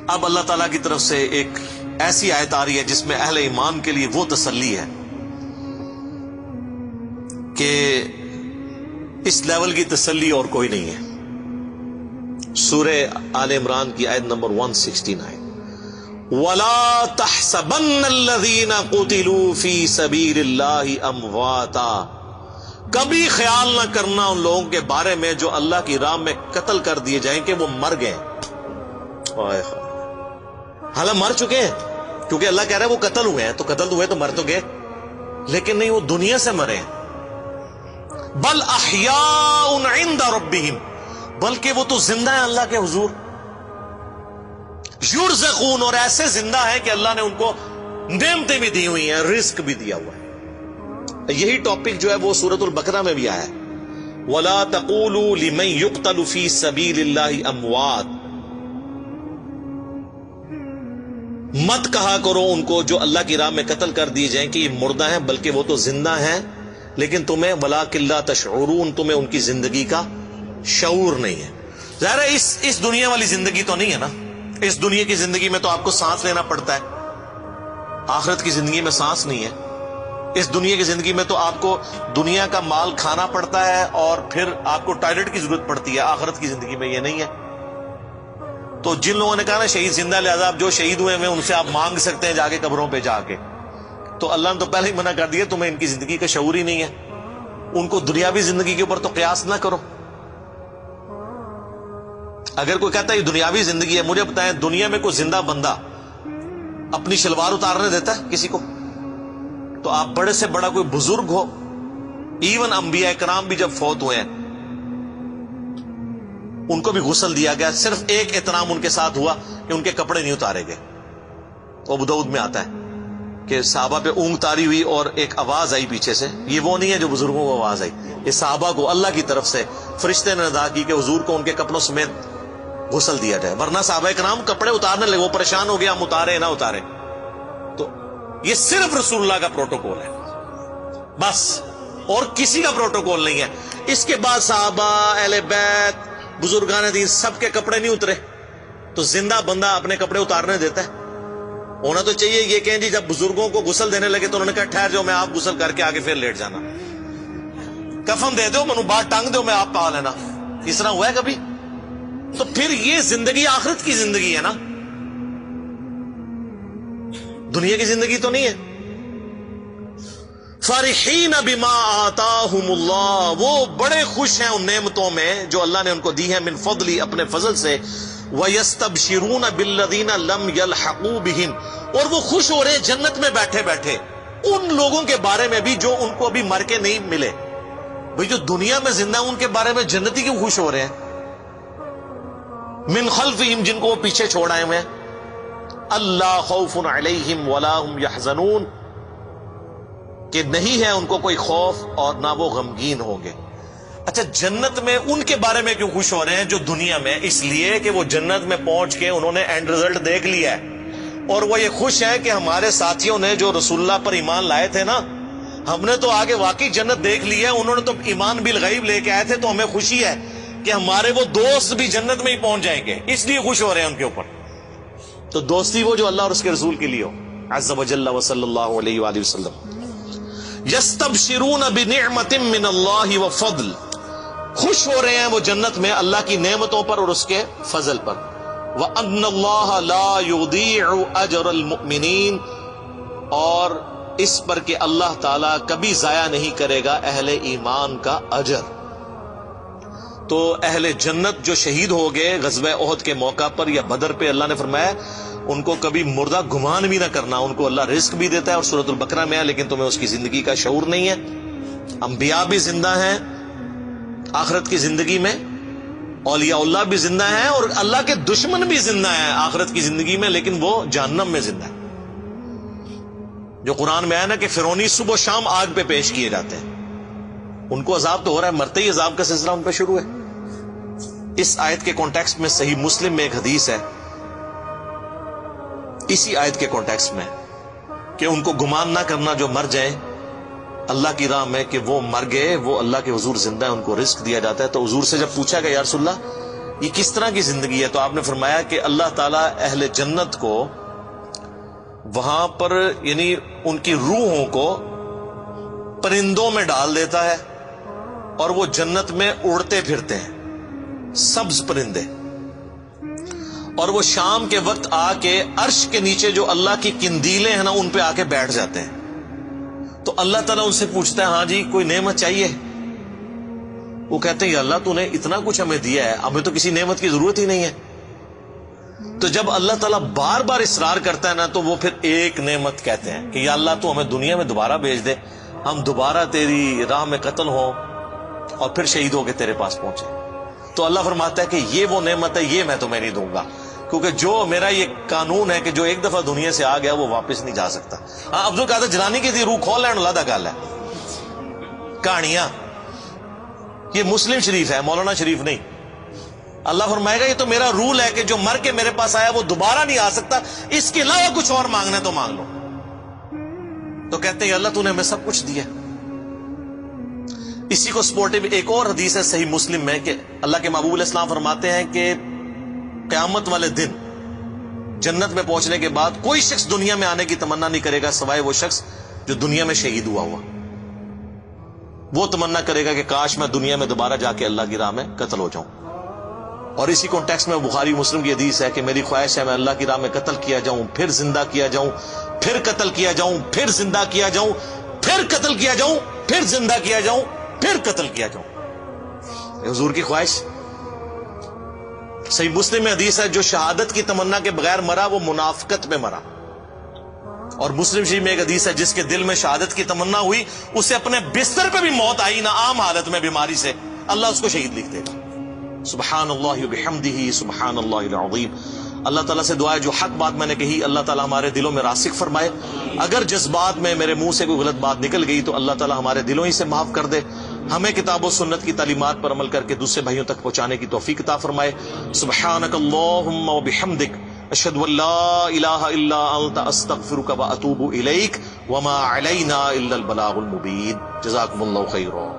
اب اللہ تعالیٰ کی طرف سے ایک ایسی آیت آ رہی ہے جس میں اہل ایمان کے لیے وہ تسلی ہے کہ اس لیول کی تسلی اور کوئی نہیں ہے. سورہ آل عمران کی آیت نمبر 169 وَلَا تَحْسَبَنَّ الَّذِينَ قُتِلُوا فِي سَبِيلِ اللَّهِ أَمْوَاتًا، کبھی خیال نہ کرنا ان لوگوں کے بارے میں جو اللہ کی راہ میں قتل کر دیے جائیں کہ وہ مر گئے. حالانکہ مر چکے ہیں، کیونکہ اللہ کہہ رہا ہے وہ قتل ہوئے ہیں، تو قتل ہوئے تو مر تو گئے، لیکن نہیں، وہ دنیا سے مرے ہیں. بل احیاء عند ربہم، بلکہ وہ تو زندہ ہیں اللہ کے حضور. یرزقون، اور ایسے زندہ ہیں کہ اللہ نے ان کو نعمتیں بھی دی ہوئی ہیں، رزق بھی دیا ہوا ہے. یہی ٹاپک جو ہے وہ سورۃ البقرہ میں بھی آیا ہے. وَلَا تَقُولُوا لِمَن يُقْتَلُ فِي سَبِيلِ اللَّهِ أَمْوَاتٌ، مت کہا کرو ان کو جو اللہ کی راہ میں قتل کر دیے جائیں کہ یہ مردہ ہیں، بلکہ وہ تو زندہ ہیں، لیکن تمہیں وَلَٰكِن لَا تَشْعُرُونَ، تمہیں ان کی زندگی کا شعور نہیں ہے. ظاہر ہے اس دنیا والی زندگی تو نہیں ہے نا. اس دنیا کی زندگی میں تو آپ کو سانس لینا پڑتا ہے، آخرت کی زندگی میں سانس نہیں ہے. اس دنیا کی زندگی میں تو آپ کو دنیا کا مال کھانا پڑتا ہے اور پھر آپ کو ٹوائلٹ کی ضرورت پڑتی ہے. آخرت کی زندگی میں یہ نہیں ہے. تو جن لوگوں نے کہا نا شہید زندہ، لہذا آپ جو شہید ہوئے ہیں ان سے آپ مانگ سکتے ہیں جا کے قبروں پہ جا کے، تو اللہ نے تو پہلے ہی منع کر دیا، تمہیں ان کی زندگی کا شعور ہی نہیں ہے. ان کو دنیاوی زندگی کے اوپر تو قیاس نہ کرو. اگر کوئی کہتا ہے یہ دنیاوی زندگی ہے، مجھے بتائیں دنیا میں کوئی زندہ بندہ اپنی شلوار اتارنے دیتا ہے کسی کو؟ تو آپ بڑے سے بڑا کوئی بزرگ ہو، ایون انبیاء کرام بھی جب فوت ہوئے ہیں ان کو بھی غسل دیا گیا، صرف ایک احترام ان کے ساتھ ہوا کہ ان کے کپڑے نہیں اتارے گئے. ابو داؤد میں آتا ہے کہ صحابہ پہ اونگ تاری ہوئی اور ایک آواز آئی پیچھے سے. یہ وہ نہیں ہے جو بزرگوں کو آواز آئی، یہ صحابہ کو اللہ کی طرف سے فرشتے نے ادا کی کہ حضور کو ان کے کپڑوں سمیت غسل دیا جائے، ورنہ صحابہ کرام کپڑے اتارنے لگے، وہ پریشان ہو گیا ہم اتارے نہ اتارے. تو یہ صرف رسول اللہ کا پروٹوکول ہے بس، اور کسی کا پروٹوکول نہیں ہے. اس کے بعد صحابہ، اہل بیت، بزرگان دین سب کے کپڑے نہیں اترے. تو زندہ بندہ اپنے کپڑے اتارنے دیتا ہے؟ ہونا تو چاہیے یہ کہیں جی جب بزرگوں کو غسل دینے لگے تو انہوں نے کہا ٹھہر جاؤ، میں آپ غسل کر کے آگے پھر لیٹ جانا، کفن دے دو، منو بات ٹانگ دو، میں آپ پا لینا. اس طرح ہوا ہے کبھی؟ تو پھر یہ زندگی آخرت کی زندگی ہے نا، دنیا کی زندگی تو نہیں ہے. فرحین بما آتاہم اللہ، وہ بڑے خوش ہیں ان نعمتوں میں جو اللہ نے ان کو دی ہیں، من فضلی، اپنے فضل سے. وَيَسْتَبْشِرُونَ بِالَّذِينَ لَمْ يَلْحَقُوا بِهِمْ، اور وہ خوش ہو رہے ہیں جنت میں بیٹھے بیٹھے ان لوگوں کے بارے میں بھی جو ان کو ابھی مر کے نہیں ملے. بھئی جو دنیا میں زندہ ان کے بارے میں جنتی کیوں خوش ہو رہے ہیں؟ من خلفہم، جن کو وہ پیچھے چھوڑ آئے ہوئے ہیں. اللہ خوف علیہم ولا هم يحزنون، کہ نہیں ہے ان کو کوئی خوف اور نہ وہ غمگین ہوں گے. اچھا جنت میں ان کے بارے میں کیوں خوش ہو رہے ہیں جو دنیا میں؟ اس لیے کہ وہ جنت میں پہنچ کے انہوں نے اینڈ رزلٹ دیکھ لیا ہے، اور وہ یہ خوش ہیں کہ ہمارے ساتھیوں نے جو رسول اللہ پر ایمان لائے تھے نا، ہم نے تو آگے واقعی جنت دیکھ لی ہے، انہوں نے تو ایمان بالغیب لے کے آئے تھے، تو ہمیں خوشی ہے کہ ہمارے وہ دوست بھی جنت میں ہی پہنچ جائیں گے، اس لیے خوش ہو رہے ہیں ان کے اوپر. تو دوستی وہ جو اللہ اور اس کے رسول کے لیے ہو، عز وجل وصلی اللہ علیہ وآلہ وسلم. یستبشرون بنعمت من اللہ وفضل، خوش ہو رہے ہیں وہ جنت میں اللہ کی نعمتوں پر اور اس کے فضل پر. وَأَنَّ اللَّهَ لَا يُضِيعُ أَجْرَ الْمُؤْمِنِينَ، اور اس پر کہ اللہ تعالیٰ کبھی ضائع نہیں کرے گا اہل ایمان کا اجر. تو اہل جنت جو شہید ہو گئے غزوہ احد کے موقع پر یا بدر پہ، اللہ نے فرمایا ان کو کبھی مردہ گمان بھی نہ کرنا، ان کو اللہ رزق بھی دیتا ہے، اور سورۃ البقرہ میں ہے، لیکن تمہیں اس کی زندگی کا شعور نہیں ہے. انبیاء بھی زندہ ہیں آخرت کی زندگی میں، اولیاء اللہ بھی زندہ ہیں، اور اللہ کے دشمن بھی زندہ ہیں آخرت کی زندگی میں، لیکن وہ جہنم میں زندہ ہیں. جو قرآن میں آیا نا کہ فرعونی صبح و شام آگ پہ پیش کیے جاتے ہیں، ان کو عذاب تو ہو رہا ہے، مرتے ہی عذاب کا سلسلہ ان پہ شروع ہے. اس آیت کے کانٹیکسٹ میں صحیح مسلم میں ایک حدیث ہے، اسی آیت کے کانٹیکسٹ میں، کہ ان کو گمان نہ کرنا جو مر جائیں اللہ کی راہ میں کہ وہ مر گئے، وہ اللہ کے حضور زندہ ہے، ان کو رزق دیا جاتا ہے. تو حضور سے جب پوچھا کہ یا رسول اللہ یہ کس طرح کی زندگی ہے؟ تو آپ نے فرمایا کہ اللہ تعالیٰ اہل جنت کو وہاں پر یعنی ان کی روحوں کو پرندوں میں ڈال دیتا ہے اور وہ جنت میں اڑتے پھرتے ہیں، سبز پرندے، اور وہ شام کے وقت آ کے عرش کے نیچے جو اللہ کی قندیلیں ہیں نا ان پہ آ کے بیٹھ جاتے ہیں۔ تو اللہ تعالیٰ ان سے پوچھتا ہے ہاں جی کوئی نعمت چاہیے؟ وہ کہتے ہیں یا اللہ تو نے اتنا کچھ ہمیں دیا ہے، ہمیں تو کسی نعمت کی ضرورت ہی نہیں ہے۔ تو جب اللہ تعالیٰ بار بار اصرار کرتا ہے نا تو وہ پھر ایک نعمت کہتے ہیں کہ یا اللہ تو ہمیں دنیا میں دوبارہ بھیج دے، ہم دوبارہ تیری راہ میں قتل ہوں اور پھر شہید ہو کے تیرے پاس پہنچے۔ تو اللہ فرماتا ہے کہ یہ وہ نعمت ہے، یہ میں تمہیں نہیں دوں گا، کیونکہ جو میرا یہ قانون ہے کہ جو ایک دفعہ دنیا سے آ گیا وہ واپس نہیں جا سکتا۔ ہاں عبدال قادر جیلانی کی تھی روح کھول لین اللہ دا گل ہے، کہانیاں، یہ مسلم شریف ہے، مولانا شریف نہیں۔ اللہ فرمائے گا یہ تو میرا رول ہے کہ جو مر کے میرے پاس آیا وہ دوبارہ نہیں آ سکتا، اس کے علاوہ کچھ اور مانگنا ہے تو مانگ لو۔ تو کہتے ہیں اللہ تو نے ہمیں سب کچھ دیا۔ اسی کو سپورٹیو ایک اور حدیث ہے صحیح مسلم میں کہ اللہ کے محبوب علیہ السلام فرماتے ہیں کہ قیامت والے دن جنت میں پہنچنے کے بعد کوئی شخص دنیا میں آنے کی تمنا نہیں کرے گا سوائے وہ شخص جو دنیا میں شہید ہوا ہوا، وہ تمنا کرے گا کہ کاش میں دنیا میں دوبارہ جا کے اللہ کی راہ میں قتل ہو جاؤں۔ اور اسی کانٹیکسٹ میں بخاری مسلم کی حدیث ہے کہ میری خواہش ہے میں اللہ کی راہ میں قتل کیا جاؤں، پھر زندہ کیا جاؤں، پھر قتل کیا جاؤں، پھر زندہ کیا جاؤں، پھر قتل کیا جاؤں، پھر زندہ کیا جاؤں، پھر قتل کیا جاؤں۔ یہ حضور کی خواہش۔ صحیح مسلم میں حدیث ہے جو شہادت کی تمنا کے بغیر مرا وہ منافقت میں مرا۔ اور مسلم شریف میں ایک حدیث ہے جس کے دل میں شہادت کی تمنا ہوئی اسے اپنے بستر پہ بھی موت آئی نہ عام حالت میں بیماری سے، اللہ اس کو شہید لکھ دے گا۔ سبحان اللہ وبحمدہ سبحان اللہ العظیم۔ اللہ تعالیٰ سے دعا ہے جو حق بات میں نے کہی اللہ تعالیٰ ہمارے دلوں میں راسخ فرمائے، اگر جذبات میں میرے منہ سے کوئی غلط بات نکل گئی تو اللہ تعالیٰ ہمارے دلوں ہی سے معاف کر دے، ہمیں کتاب و سنت کی تعلیمات پر عمل کر کے دوسرے بھائیوں تک پہنچانے کی توفیق عطا فرمائے۔ سبحانک اللہم وبحمدک اشہد ان لا الہ الا انت استغفرک واتوب الیک وما علینا الا البلاغ المبین۔ جزاکم اللہ خیرا۔